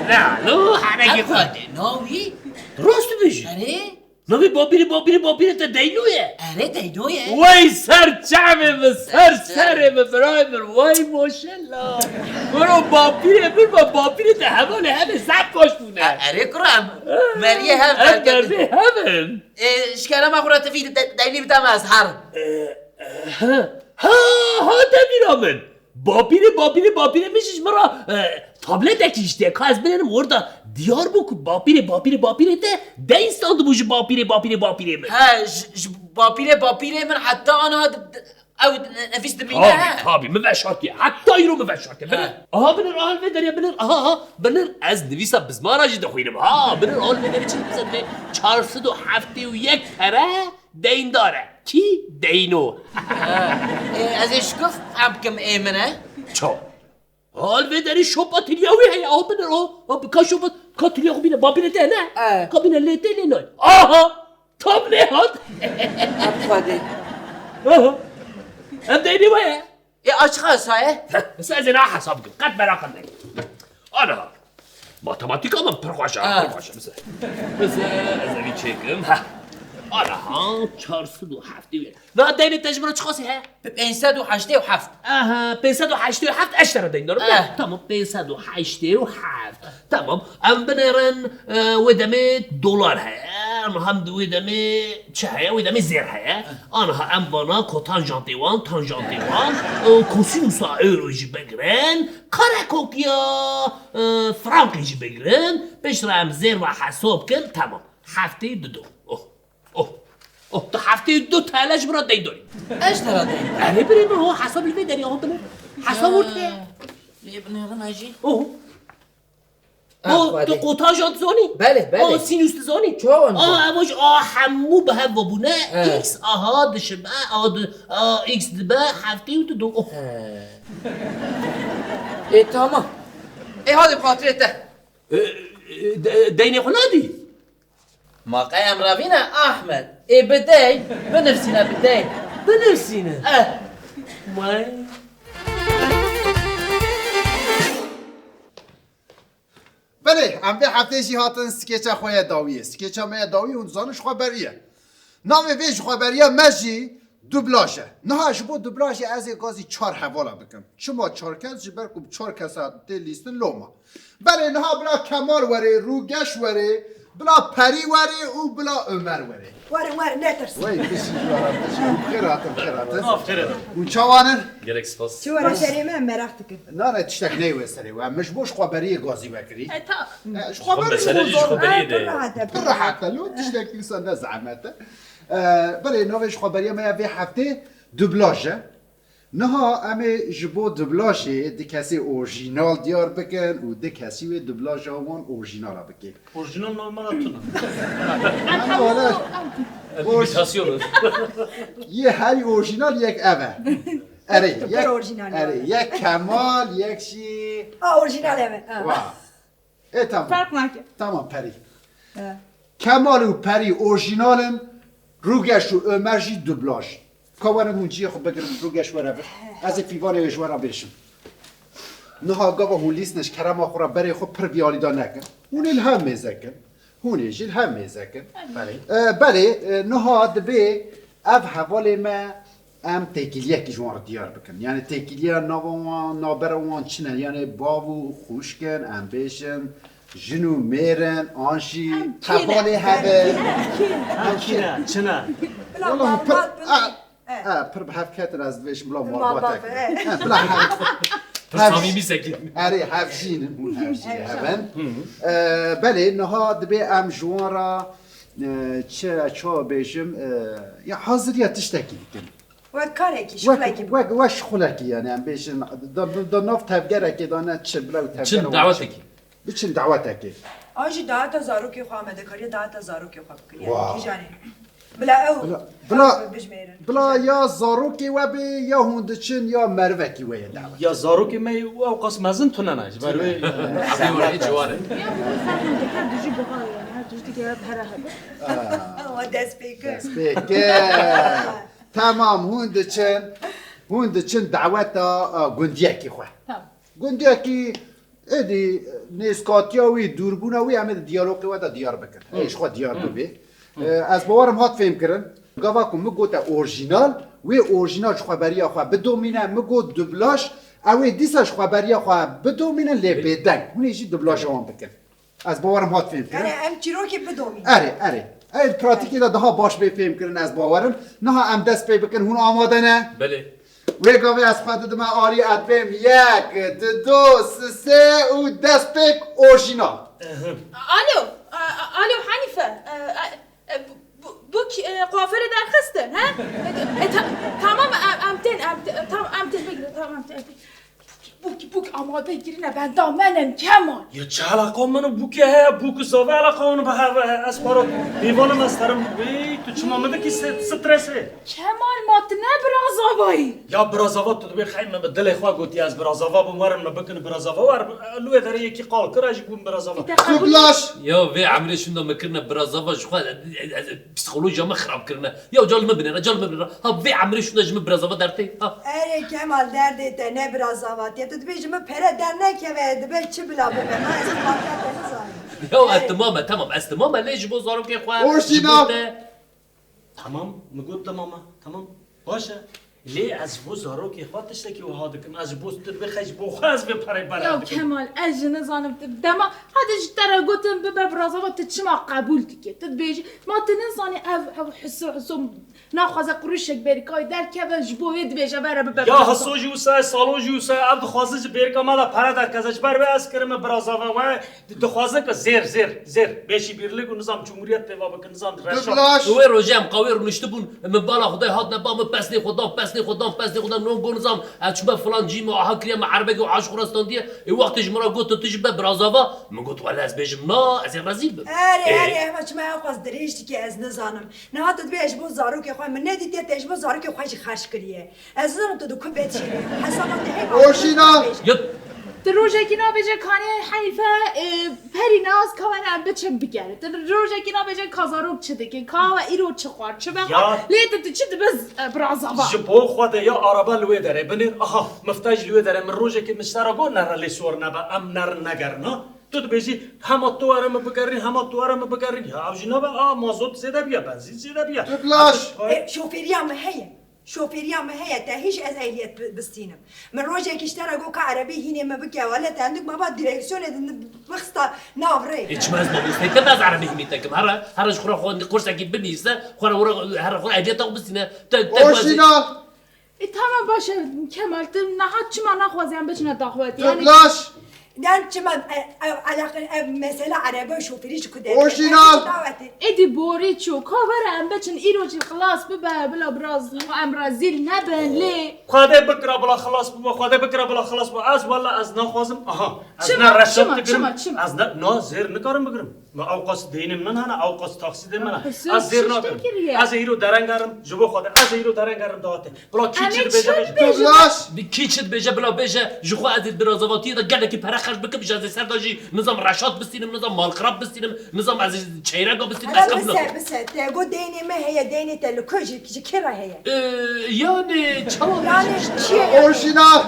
نه نو حنگی خود ناوي راست بشی اره نوی باپیره تا دینویه اره دينويه وای سر چمه سره برایمر وای ماشالله برو باپیره تا حواله همه زب باش بونه اره کرم مریه هم مرده همه اشکالا ما خورا تفید ديني بتام از هر ها دمیرامن باپیره میشیش مرا تابلت اکیشته که از بینم ورده دیار بکو باپیره ده دین سالده بوش باپیره من باپیره من حتی آنها او نفیس دبینه تابی مفشارتی حتی ایرو مفشارتی بنر بنر آل وداری بنر از نویسا بزمارا جی دخوینم بنر آل وداری چی بزنه 471 پره دین داره کی دینو از اشکف هم کم ایمنه چو حال وداری شوپا تلیاوی هیا بنر بکا شوپا کا تلیاوی بینه باپیره ده نه کا بینه لیته لینای تاب نهاد ام دینی وایه اشخاص های بس از اینا حساب کن قد براقم نگی آنها ماتماتیک هم پرخوشه بس از اوی چکم آنها 407 و دین تجمعه چه خاصی ها؟ 587 587 اشتر دین دارم تمام 587 تمام ام بنرن ودمه دلار ها هم ودمه چه ها ودمه زیر ها آنها ام بانا کو تانجانتیوان کوسینوسا اورو جی بگیرن کاراکوکیا فرانکی جی بگیرن بشتر ام زیر و حساب کن تمام هفته دو تو هفته 2 تالش برات دین داریم اشترا دين اره بریم هو حساب الفي داری بنر حساب ورده بنر ماجي تو قوتاجات زونی بله سینوس زونی چون اماش همو به هم بونه ایکس دشبه ایکس دبه هفته و دو تمام هذا بخاطرته دین خلادی ما قايم رافينا احمد بداي بنفسنا بنفسینا مای بله ام به هفته جی هاتن سکیچا خواه داویه سکیچا مه داوی اون زانش خبریه نام ویش خبریه مجی دوبلاژه نه جبو دوبلاژ از گازی 4 حواله بکم شما 4 کس جبر کوب 4 کس ده لیست لوما بله نه بلا کمال وره روگش وره بلا پری وره او بلا عمر وره وره نترس وای بشی جوارم بشی بخیرات اون چوانن گرک سپاس شو وره سریمه مراخ تکن نه تشتک نیوه سری و مش بوش خبریه گازی بکری خب خبریه مسئله جیش خبریه ده راحت لو تشتك لسان زعمته بله نوش خبریه ما به هفته دوبلاژه نه اما جبو دوبلاژه دی کسی اورجینال دیار بکن و دی کسی و دوبلاژ همان اورجینال بکن اورجینال نامراتونه ایمیتاسیون یه هری اورجینال یک اوه اره یک کمال یک شی اورجینال اوه تمام فرق نکن تمام پری کمال و پری اورجینالن روگش و عمرجی دوبلاژ کاوانم اونجی خب بگیرم روگش ورا از فیوان ورا برشم نها گاوا هون لیستنش کرم آخورا برای خب پر بیالی دا نکن هون الهم میزکن هونیش الهم میزکن بله نها دبی اف حوال ما ام تکیلیه که جوان دیار بکن یعنی تکیلیه نابروان چنه یعنی باو خوشکن ام بیشن جنو میرن آنشی تبالی هبه چنه چنه والله پر بحف کتر از بیش بلا مارباتک بلا صمیمی سکید اره هفشین اون هفشین هبن بله نها دبی ام جوان را چه بیشم یا حاضر یا تشتکی کن وکارێکی شغلێکی وش خلکی یعنی ام بیشن دا ناف تفگره که دانه چه بلا تفگره چند دعوتکی بچن دعوتکی آجی داعت زاروکی خواه آمده کاری داعت زاروکی خواه بکری واو. کی جانی بلا او بجمیرن بلا یا زاروکی و بی یا هندچن یا مروکی و یه دعوت یا زاروک می او قاس مزن تو نناش برای عبی ورقی جواره و دست بیکر تمام هندچن دعوت گندیکی خواه گندیکی ادی نیسکاتیاوی دوربوناوی همه دیالوگی و دیار بکن ایش خود دیار ببی از باورم هات فهم کردن گاوا کو مگو تا اورجینال و اورجینال خبری خو بدومینه مگو دوبلاش او دیساش خبری خو بدومینه لبدن اون یی دوبلاش هم بکن از باورم هات فهم کردن ام چیروکی بدومی اره ای پراتیکی دا باش بفهم کردن از باورم نه ام دست پی بکن هون آماده نه بله وی گاوی از خواهد دم آری ادبیم یک دو سه و دست پیک اورجینال الو حنیفه بوک قافله درخستن ها تمام امتن بگیره تمام بوک آماده گیرینه بنده منم کمان یا چه علاقه منو بوکه ها بوک زاوه علاقه منو به از پارو دیوانم از ترم وی تو چما مده که سترسه کمان مات نه برازاوایی یا برازاوا تو دوی خیلی به دل خواه گوتی از برازاوا بمارم نبکن برازاوا ور لوی داره یکی قال کراج بوم برازاوا دوبلاش یا وی عملشون دا مکرنا برازاوا شخوا پسیکولوژیا ما خراب کرنا یا جال مبنه ها وی عملشون دا جمع برازاوا درته ها اره کمال درده تا نه برازاوات یا تو بیجم پره در نکوه دبل چه بلا ببه من از یا تمام استمام لیج بو زارو که خواه اورجینال تمام نگود تمام باشه لی از بو زارو که خواه تشتکی و هادکم از بو ستر بخش بو خواه از بپره یا برد کمال اجه نزانم دما هادش ترا گوتم به برازاوا تچما قبول که تبیج ما تنزانی او حسو ناخذ قروشك بركاي در كذا جبويد بيجا برا ببا یا حسوجی وسا سالوجی وسا عبد خوازج برکا مالا پره در کزش بر از کرم برازاوا و دخوازه که زیر بیشی بیرلیگ و نظام جمهوریت توا بکن نظام دوبلاش وی روجم قوی رو نشتبون من بالا خدای هات نبام پسنی خدام نون گو نظام اچبا فلان جی ما ها کریم عربی و عاش خرستان دیه ای وقت جمرا گوت تو جبه برازاوا من گوت ولی از بیجم نا از رزیل بم اره ما چما خواست دریشتی که از نزانم نه ها تو بیش بو زارو که خواه من ندیدی تیش بو زارو که خواهش خرش کریه از نزانم تو دو کن بیت شیره حسابات هی اورجینال در روزه که نبیجه کانه حنیفه پری ناز کامن بچم بگره در روزه که نبیجه کازاروک چه دیگه کاوا ایرو چه خوار چه بخواه لیت تو چه بز برازاوا جبو خواده یا عربا لوی داره بنیر آها مفتاج لوی داره من روزه که مشترا گو نره لیسور نبا ام نر نگرنا تو بیجی همه تو ارم بگرین یا اوجینا با مازوت زیده بیا بنزین زیده بیا دوبلاش شوفيريا ما هي تهيش از اهليت بستينم من روجه كيشترى جو عربي هنا ما بكى ولا عندك ما بعد ديريكسيون بخستا نافري هیچ ماز نمیسته که باز عربی میتکم هرش خورا خود قرص اگه بنیسته خورا اهلیت آقا بستینه اورجینال تمام باشه کمال نهاد چما نخوازیم بچنه داخوات یعنی دوبلاش دان چما علاقه مثلا عربي شوفيريش كده اورجینال ایدی بوری چو کاورم بچن ایروجی خلاص بلا براز امرازیل نبن لی خواده بکره بلا خلاص با از والا از نخوازم آها از نه رشد تگرم از نه زیر نکارم بگرم و اوقاس دینم نه اوقاس تاکسی دیم نه از زیر نکارم از ایرو درنگارم جبو خواده از ایرو درنگارم داته بلا کیچت بیجه بلا بیجه جخو از برازاواتی دا گله که پرخش بکم بیش از سر داشی نظام رشاد بستینم نظام مالخراب بستینم نظام از چیرگا بستینم از قبل بس تقول ديني ما هي ديني تلكوجي كيرا هي یعنی چه يعني شيء اورجینال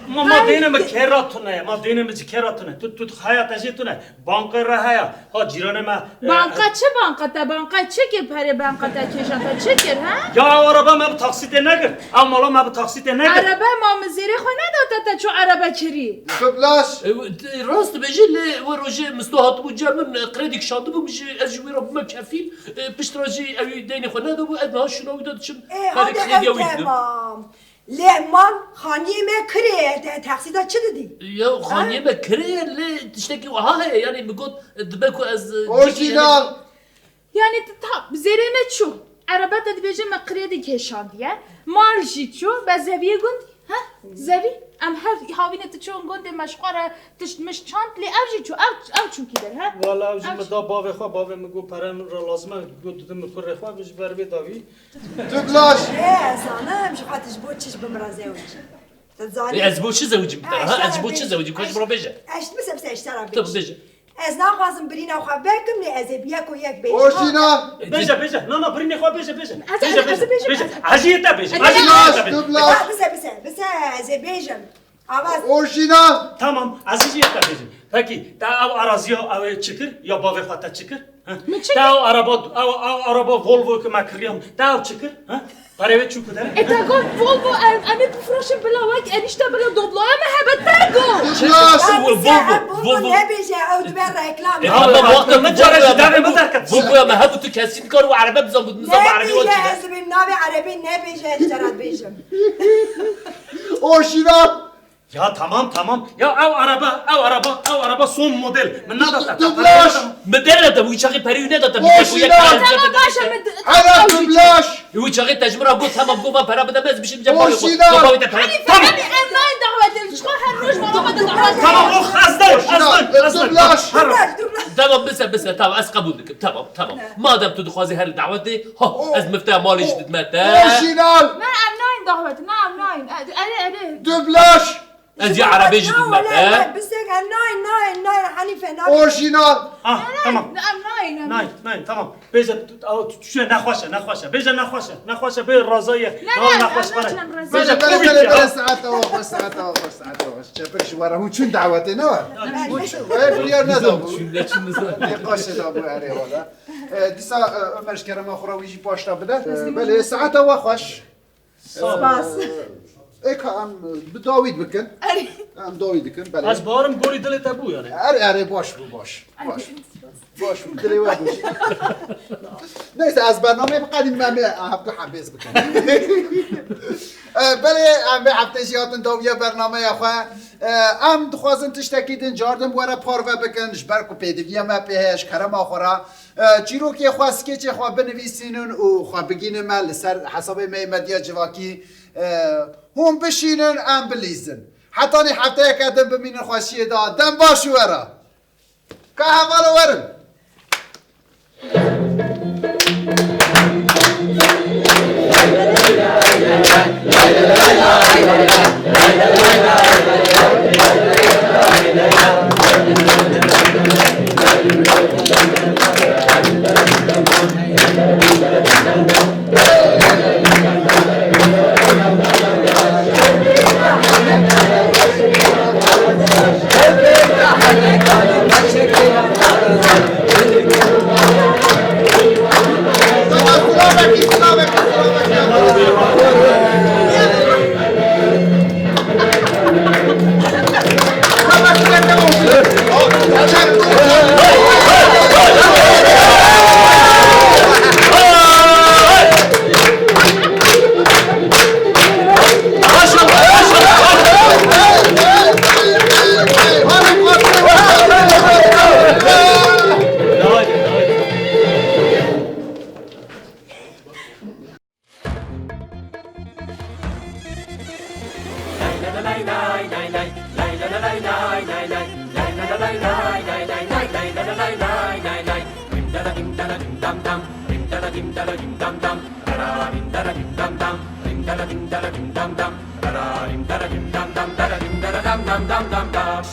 ما دینم کراتونه ما دینم کراتونه تو حیات اجتونه بانک راه ها جیران ما بانقا چه بانقا تا بانقا چه که پره بانقا تا کشان تا چه کر ها؟ یا عربا ما تاکسیت نگر اما مالا ما تاکسیت نگر عربه ما مزیره خو نداده تا چو عربه کری بلاش راست بجي و روجي مستوهات بو جامن قريدك شاطب بجي اجوي رب ما كافين بشتراجي اوي ديني خو نادو ادنا شنو يدد شن هذا تمام لمان خانیه می کریه تقصیدا چه دیدی؟ يا خانيه ما كريه ليه تشتكي وها يعني بقول دبكو از اورجینال یعنی تا زیره نه چو عربه تا دیبیجه ما قریدی کشان دیه مال جی چو با زویه گوندی ها؟ زوی؟ ام هر هاوینه تا چون گونده مشقاره تشت مش چاند لی او جی چو او چو کی در ها؟ والا اوجی مدا باوی خوا باوی مگو پرم را لازمه گو دودم مکر خوا بج بر بی داوی بلاش زانم شو خاطش بود چش بمرازه وجه تزانی از بو چه زوجي ها از بو چه زوجي كوش برو بيجا اشت بس اشترا طب بيجا از نخواستم برین او خبرکم لی از بیاک و یک بیش اورجینال بيجا نه برینی خوا بيجا از بيجا عجیتا بيجا بلاش بس از بیشم آواز اورجینال tamam عزیزیتا بيجا پکی تا او اراضی او چکر یا باوی خوا تا چکر تا او araba Volvo که ما کریم تا او چکر پاره چوب داره اتا گون volvo امی بفروشم بلا وک انیشتا بلا دوبلای محبت تگو بلاش Volvo ne بیشه او دو بر رکلام اما وقت ما جارش داره مدرکت فوق ما هبو تو كاسين كار وعربه بزن نظام عربي نه وجه بیشه از بیم ناوی عربی نه بیشه اشترات بیشم اورجینال ya tamam ya o araba son model من ندادم دوبلاش مدرت ابو شاقي بريو ندت ابو تمام باشه حرام دوبلاش يو شاقي تجمره قلت تمام قوما برا بدا بس بشم جنب اورجینال فهمی امنای دعوت شخو هر روز ما دعوت tamam o azdan دوبلاش تمام بس تمام اس قبول لك تمام ما دام تدخوازي هر الدعوات دي ها از مفتاح مالي جديد ماتا اورجینال نه امنای دعوت نه امنای اره دوبلاش از يا عربي جديد ماتا بس نه حنیفه نه اورجینال tamam امنای نه tamam بيجا شو نخوشه بيجا نخوشه به رضای نخوش بله بله ساعت آواز چپرش واره هون چون دعوته نه وای بلیار ندام قاشه دابو اره والا دیسا عمرش کرم آخرا ویجی پاشتا بده بله ساعت آوا خوش سپاس ایک هم داوید بکن هم داوید بکن بله از بارم گوری دلت ابو یعنی اره باش دلی و باش نیست از برنامه قدیم من هفته حبیز بکنم بله ام به هفته جیاتن داویه برنامه اخوان ام دخوازن تشتکیدن جاردن وره پاروه بکن جبر کو پیدویه ما پیهش کرم آخورا چیرو که خواه سکیچ خواه بنویسینن و خواه بگینن من لسر حساب میمدیا جواکی هم بشینن ام بلیزن حتی نی هفته یک ادم بمینن خواشیه دادن باشو ورا که همالو ورم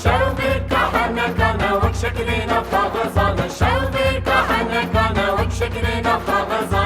شوفي كحنكنا وك شكلنا فغزانا شوفي كحنكنا وك شكلنا فغزانا